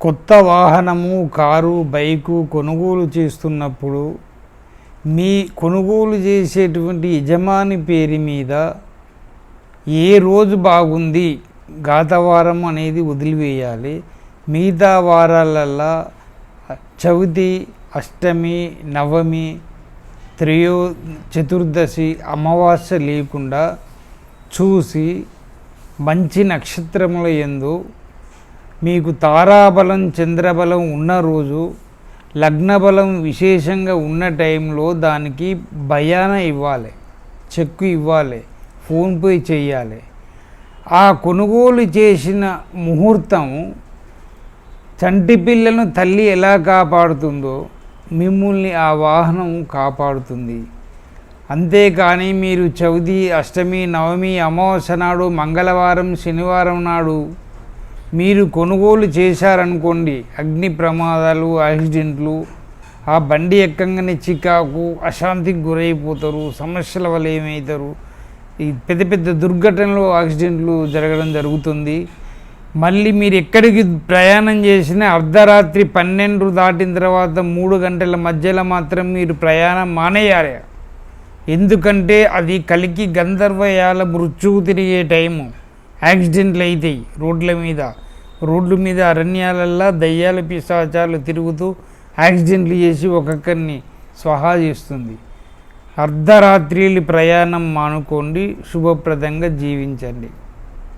కొత్త వాహనము, car, bike కొనుగోలు చేస్తున్నప్పుడు మీ కొనుగోలు చేసేటువంటి యజమాని పేరు మీద ఏ రోజు బాగుంది గత వారం అనేది వదిలివేయాలి. మిగతా వారాలల్లా చవితి, అష్టమి, నవమి, చతుర్దశి, అమావాస్య లేకుండా చూసి మంచి నక్షత్రముల యందు మీకు తారాబలం, చంద్రబలం ఉన్న రోజు, లగ్నబలం విశేషంగా ఉన్న టైంలో దానికి బయానా ఇవ్వాలి, చెక్కు ఇవ్వాలి, ఫోన్పే చేయాలి. ఆ కొనుగోలు చేసిన ముహూర్తం చంటి పిల్లను తల్లి ఎలా కాపాడుతుందో మిమ్మల్ని ఆ వాహనం కాపాడుతుంది. అంతేకాని మీరు చవితి, అష్టమి, నవమి, అమావాస్య నాడు, మంగళవారం, శనివారం నాడు మీరు కొనుగోలు చేశారనుకోండి, అగ్ని ప్రమాదాలు, యాక్సిడెంట్లు, ఆ బండి ఎక్కంగానే చికాకు, అశాంతికి గురైపోతారు, సమస్యల వల్ల ఏమవుతారు, ఈ పెద్ద పెద్ద దుర్ఘటనలు, యాక్సిడెంట్లు జరగడం జరుగుతుంది. మళ్ళీ మీరు ఎక్కడికి ప్రయాణం చేసినా అర్ధరాత్రి 12 దాటిన తర్వాత 3 గంటల మధ్యలో మాత్రం మీరు ప్రయాణం మానేయాలి. ఎందుకంటే అది కలికి గంధర్వయాల మృత్యువు తిరిగే టైము. యాక్సిడెంట్లు అవుతాయి రోడ్ల మీద అరణ్యాలల్లో దయ్యాల పిశాచాలు తిరుగుతూ యాక్సిడెంట్లు చేసి ఒక్కొక్కరిని స్వహా చేస్తుంది. అర్ధరాత్రి ప్రయాణం మానుకోండి, శుభప్రదంగా జీవించండి.